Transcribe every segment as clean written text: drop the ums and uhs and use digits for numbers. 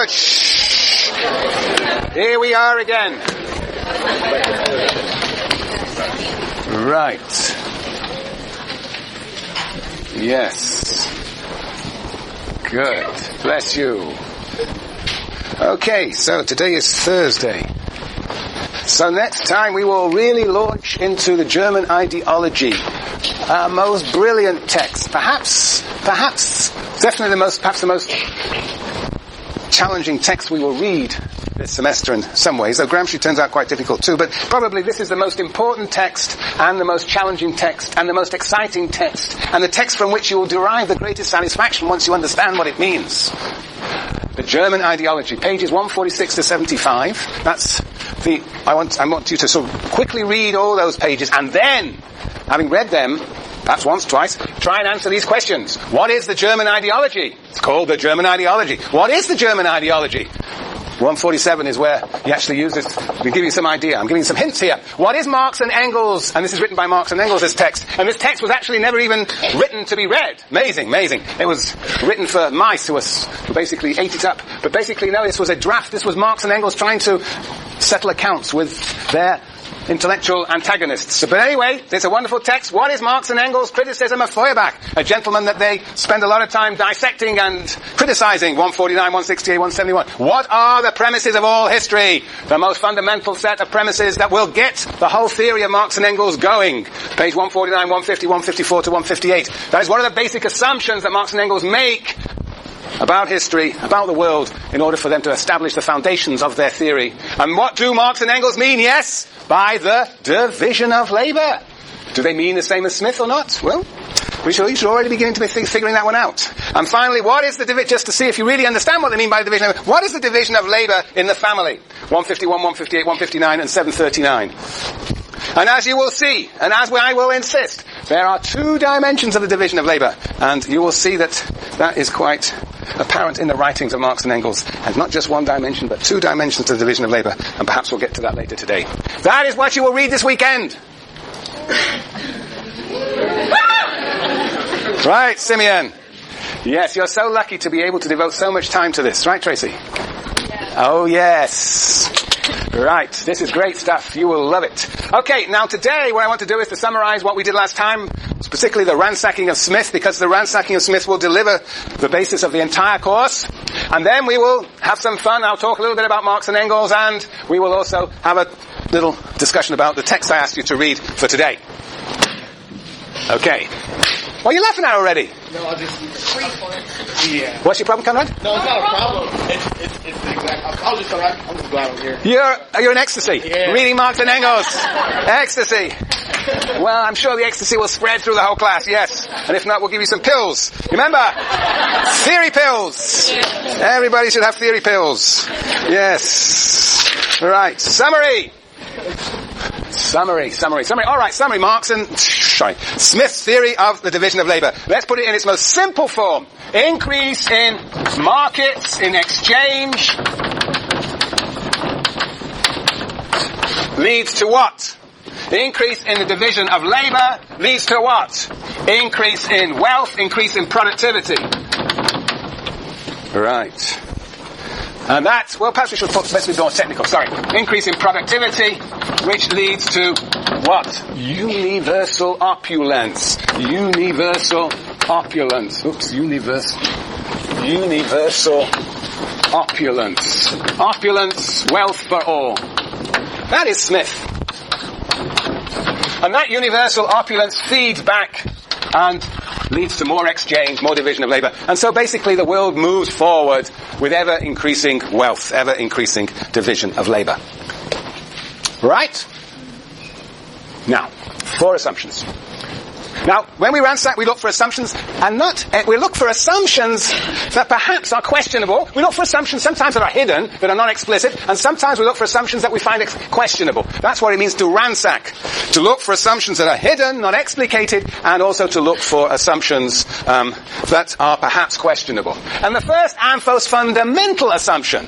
Good. Shh. Here we are again. Right. Yes. Good. Bless you. Okay, so today is Thursday. So next time we will really launch into the German ideology. Our most brilliant text. Perhaps, definitely the most challenging text we will read this semester in some ways, though Gramsci turns out quite difficult too, but probably this is the most important text, and the most challenging text, and the most exciting text, and the text from which you will derive the greatest satisfaction once you understand what it means. The German ideology, pages 146 to 75. I want you to sort of quickly read all those pages, and then, having read them, perhaps once, twice, try and answer these questions. What is the German ideology? It's called the German ideology. What is the German ideology? 147 is where he actually uses, we give you some idea. I'm giving you some hints here. What is Marx and Engels? And this is written by Marx and Engels, this text. And this text was actually never even written to be read. Amazing. It was written for mice who basically ate it up. But basically, no, this was a draft. This was Marx and Engels trying to settle accounts with their intellectual antagonists. But anyway, it's a wonderful text. What is Marx and Engels' criticism of Feuerbach? A gentleman that they spend a lot of time dissecting and criticizing. 149, 168, 171. What are the premises of all history? The most fundamental set of premises that will get the whole theory of Marx and Engels going. Page 149, 150, 154 to 158. That is one of the basic assumptions that Marx and Engels make about history, about the world, in order for them to establish the foundations of their theory. And what do Marx and Engels mean? Yes, by the division of labour. Do they mean the same as Smith or not? Well, we should already begin to be figuring that one out. And finally, what is the division, just to see if you really understand what they mean by the division of labour, what is the division of labour in the family? 151, 158, 159 and 739. And as you will see, and as I will insist, there are two dimensions of the division of labour. And you will see that is quite apparent in the writings of Marx and Engels. And not just one dimension, but two dimensions to the division of labour. And perhaps we'll get to that later today. That is what you will read this weekend. Right, Simeon. Yes, you're so lucky to be able to devote so much time to this. Right, Tracy? Oh, yes. Right, this is great stuff. You will love it. Okay, now today what I want to do is to summarize what we did last time, particularly the ransacking of Smith, because the ransacking of Smith will deliver the basis of the entire course. And then we will have some fun. I'll talk a little bit about Marx and Engels, and we will also have a little discussion about the text I asked you to read for today. Okay. What are you laughing at already? No, I'll just... Yeah. What's your problem, Conrad? No, it's not a problem. It's the exact... I'm just alright. I'm just glad I'm here. You're in ecstasy. Yeah. Reading Marx and Engels. Ecstasy. Well, I'm sure the ecstasy will spread through the whole class, yes. And if not, we'll give you some pills. Remember, theory pills. Everybody should have theory pills. Yes. Right. Summary. All right, summary. Smith's theory of the division of labour. Let's put it in its most simple form. Increase in markets, in exchange, leads to what? Increase in the division of labour leads to what? Increase in wealth, increase in productivity. Right. And that's, well, perhaps we should talk, let's be more technical, sorry. Increase in productivity, which leads to what? Universal opulence. Universal opulence. Universal opulence. Opulence, wealth for all. That is Smith. And that universal opulence feeds back and leads to more exchange, more division of labour. And so basically the world moves forward with ever-increasing wealth, ever-increasing division of labour. Right? Now, 4 assumptions. Now, when we ransack, we look for assumptions, and we look for assumptions that perhaps are questionable. We look for assumptions sometimes that are hidden, that are not explicit, and sometimes we look for assumptions that we find questionable. That's what it means to ransack. To look for assumptions that are hidden, not explicated, and also to look for assumptions that are perhaps questionable. And the first and most fundamental assumption,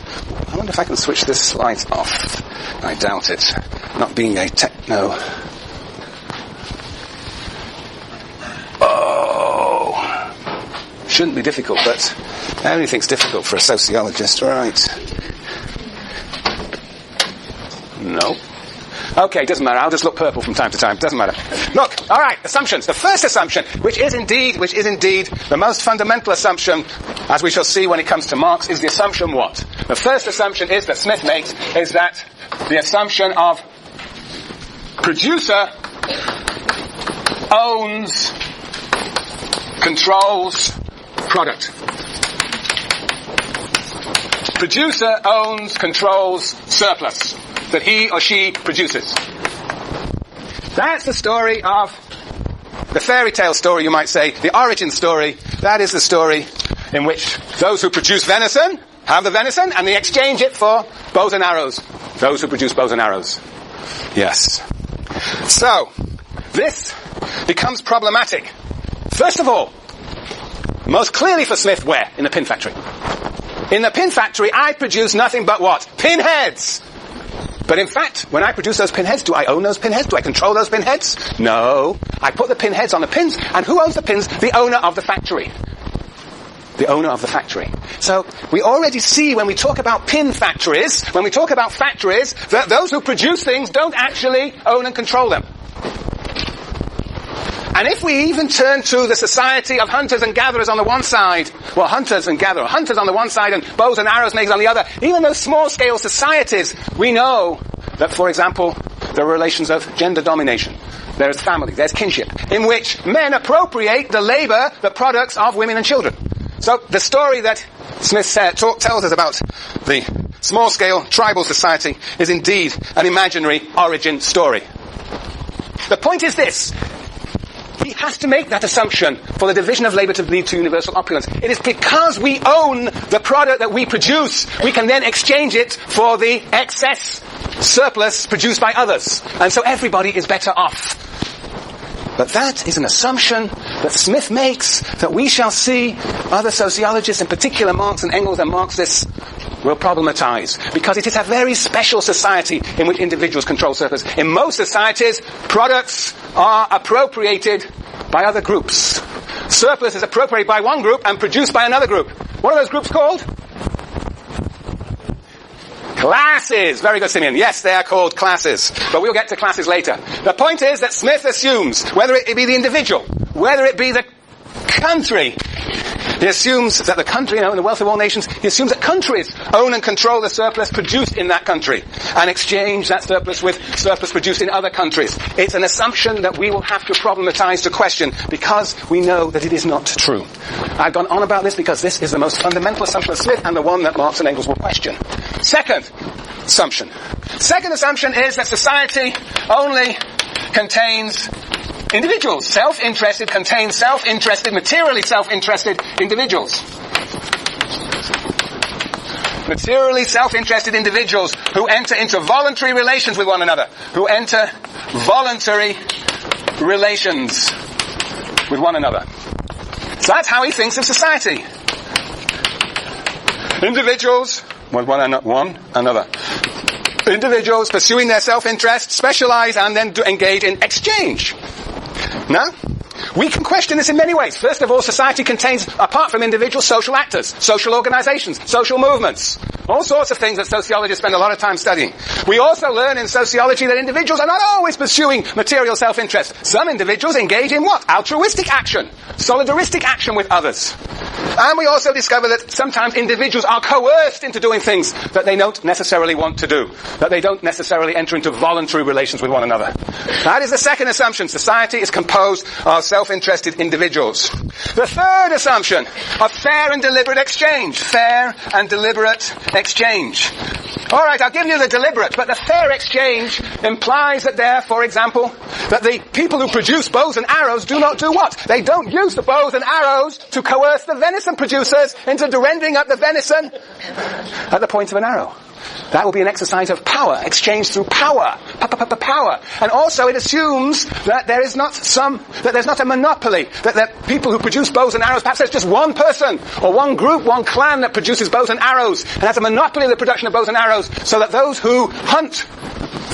I wonder if I can switch this slide off. I doubt it. Not being a techno... Shouldn't be difficult, but everything's difficult for a sociologist, right? No. Okay, doesn't matter. I'll just look purple from time to time. Doesn't matter. Look, all right, assumptions. The first assumption, which is indeed the most fundamental assumption, as we shall see when it comes to Marx, is the assumption what? The first assumption is that Smith makes is that the assumption of producer owns, controls product. Producer owns, controls surplus that he or she produces. That's the story of the fairy tale story, you might say, the origin story. That is the story in which those who produce venison have the venison and they exchange it for bows and arrows. Those who produce bows and arrows. Yes. So, this becomes problematic. First of all, most clearly for Smith, where? In the pin factory. In the pin factory, I produce nothing but what? Pinheads! But in fact, when I produce those pinheads, do I own those pinheads? Do I control those pinheads? No. I put the pinheads on the pins, and who owns the pins? The owner of the factory. The owner of the factory. So, we already see when we talk about pin factories, when we talk about factories, that those who produce things don't actually own and control them. And if we even turn to the society of hunters and gatherers on the one side, well, hunters on the one side and bows and arrows makers on the other, even those small-scale societies, we know that, for example, there are relations of gender domination. There's family, there's kinship, in which men appropriate the labor, the products of women and children. So the story that Smith tells us about the small-scale tribal society is indeed an imaginary origin story. The point is this. He has to make that assumption for the division of labor to lead to universal opulence. It is because we own the product that we produce, we can then exchange it for the excess surplus produced by others. And so everybody is better off. But that is an assumption that Smith makes that we shall see other sociologists, in particular Marx and Engels and Marxists, will problematize. Because it is a very special society in which individuals control surplus. In most societies, products are appropriated by other groups. Surplus is appropriated by one group and produced by another group. What are those groups called? Classes. Very good, Simeon. Yes, they are called classes. But we'll get to classes later. The point is that Smith assumes, whether it be the individual, whether it be the country, he assumes that the country, in the wealth of all nations, he assumes that countries own and control the surplus produced in that country and exchange that surplus with surplus produced in other countries. It's an assumption that we will have to problematize, to question, because we know that it is not true. I've gone on about this because this is the most fundamental assumption of Smith and the one that Marx and Engels will question. Second assumption. Second assumption is that society only contains individuals. Self-interested contains self-interested, materially self-interested individuals. Materially self-interested individuals who enter into voluntary relations with one another. Who enter voluntary relations with one another. So that's how he thinks of society. Individuals, one another. Individuals pursuing their self-interest, specialize, and then engage in exchange. Now, we can question this in many ways. First of all, society contains, apart from individuals, social actors, social organizations, social movements. All sorts of things that sociologists spend a lot of time studying. We also learn in sociology that individuals are not always pursuing material self-interest. Some individuals engage in what? Altruistic action. Solidaristic action with others. And we also discover that sometimes individuals are coerced into doing things that they don't necessarily want to do. That they don't necessarily enter into voluntary relations with one another. That is the second assumption. Society is composed of self-interested individuals. The third assumption of fair and deliberate exchange. Fair and deliberate exchange. All right, I'll give you the deliberate, but the fair exchange implies that there, for example, that the people who produce bows and arrows do not do what? They don't use the bows and arrows to coerce the venison producers into rendering up the venison at the point of an arrow. That will be an exercise of power, exchange through power. Power. And also it assumes that there's not a monopoly, that the people who produce bows and arrows, perhaps there's just one person, or one group, one clan that produces bows and arrows, and has a monopoly of the production of bows and arrows, so that those who hunt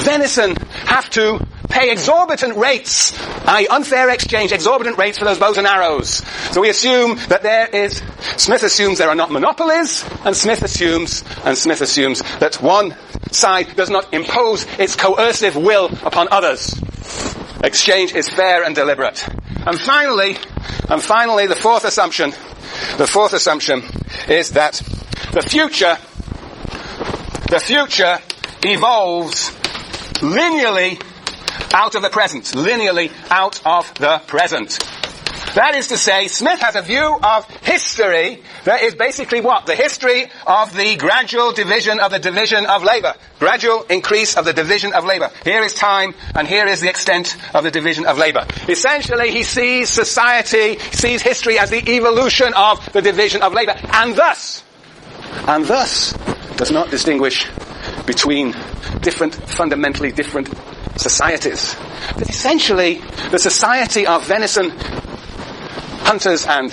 venison have to pay exorbitant rates, i.e. unfair exchange, exorbitant rates for those bows and arrows. So we assume that Smith assumes there are not monopolies, and Smith assumes that one side does not impose its coercive will upon others. Exchange is fair and deliberate. And finally, the fourth assumption is that the future evolves linearly out of the present. That is to say, Smith has a view of history that is basically what? The history of the gradual division of the division of labor. Gradual increase of the division of labor. Here is time, and here is the extent of the division of labor. Essentially, he sees history as the evolution of the division of labor, and thus does not distinguish between fundamentally different societies. But essentially, the society of venison hunters and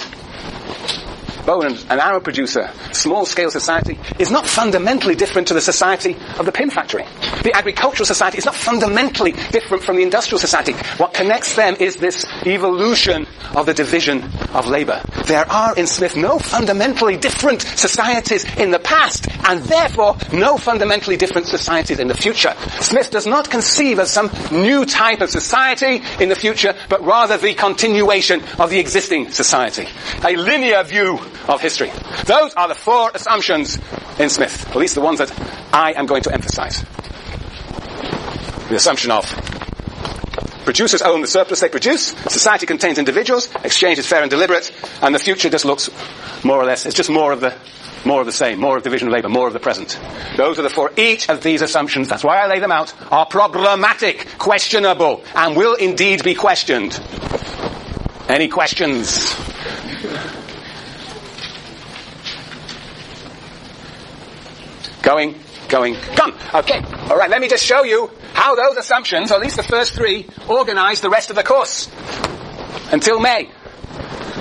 bow and arrow producer, small-scale society, is not fundamentally different to the society of the pin factory. The agricultural society is not fundamentally different from the industrial society. What connects them is this evolution of the division of labor. There are, in Smith, no fundamentally different societies in the past, and therefore no fundamentally different societies in the future. Smith does not conceive of some new type of society in the future, but rather the continuation of the existing society. A linear view of history. Those are the four assumptions in Smith, at least the ones that I am going to emphasize. The assumption of producers own the surplus they produce, society contains individuals, exchange is fair and deliberate, and the future just looks more or less, it's just more of the same, more of division of labor, more of the present. Those are the four. Each of these assumptions, that's why I lay them out, are problematic, questionable, and will indeed be questioned. Any questions? Going, gone. Okay, alright, let me just show you how those assumptions, or at least the first three, organize the rest of the course. Until May.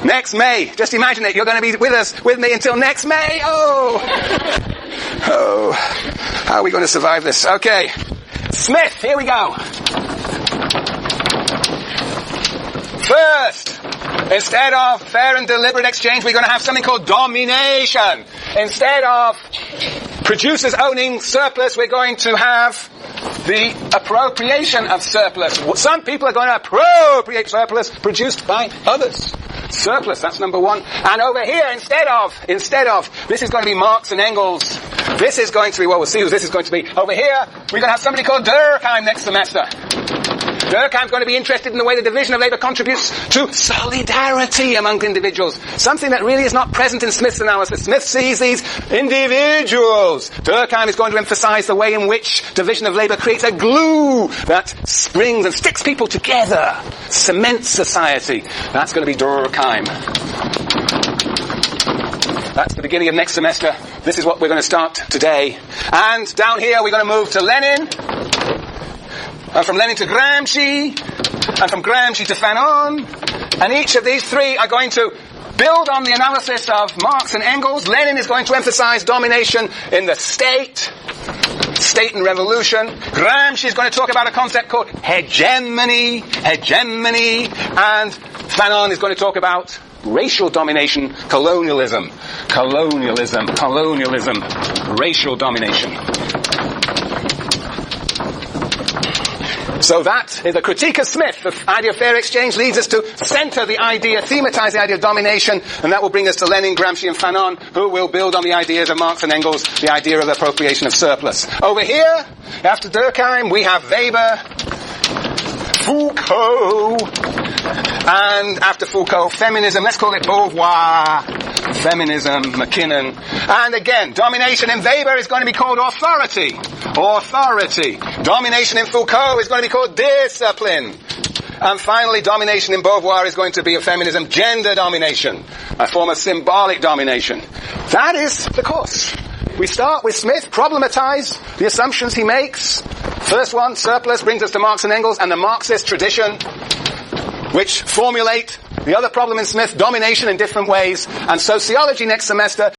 Next May. Just imagine it, you're going to be with me until next May. Oh, how are we going to survive this? Okay. Smith, here we go. First, instead of fair and deliberate exchange, we're going to have something called domination. Instead of producers owning surplus, we're going to have the appropriation of surplus. Some people are going to appropriate surplus produced by others. Surplus, that's number one. And over here, instead of, this is going to be Marx and Engels. This is going to be, well, we'll see who this is going to be. Over here, we're going to have somebody called Durkheim next semester. Durkheim's going to be interested in the way the division of labor contributes to solidarity among individuals. Something that really is not present in Smith's analysis. Smith sees these individuals. Durkheim is going to emphasize the way in which division of labor creates a glue that springs and sticks people together, cements society. That's going to be Durkheim. That's the beginning of next semester. This is what we're going to start today. And down here we're going to move to Lenin. And from Lenin to Gramsci, and from Gramsci to Fanon. And each of these three are going to build on the analysis of Marx and Engels. Lenin is going to emphasize domination in the state and revolution. Gramsci is going to talk about a concept called hegemony, and Fanon is going to talk about racial domination, colonialism, racial domination. So that is a critique of Smith. The idea of fair exchange leads us to center the idea, thematize the idea of domination, and that will bring us to Lenin, Gramsci, and Fanon, who will build on the ideas of Marx and Engels, the idea of appropriation of surplus. Over here, after Durkheim, we have Weber, Foucault, and after Foucault, feminism, let's call it Beauvoir, feminism, McKinnon. And again, domination in Weber is going to be called authority. Domination in Foucault is going to be called discipline. And finally, domination in Beauvoir is going to be a feminism, gender domination, a form of symbolic domination. That is the course. We start with Smith, problematize the assumptions he makes. First one, surplus, brings us to Marx and Engels and the Marxist tradition, which formulate the other problem in Smith, domination in different ways, and sociology next semester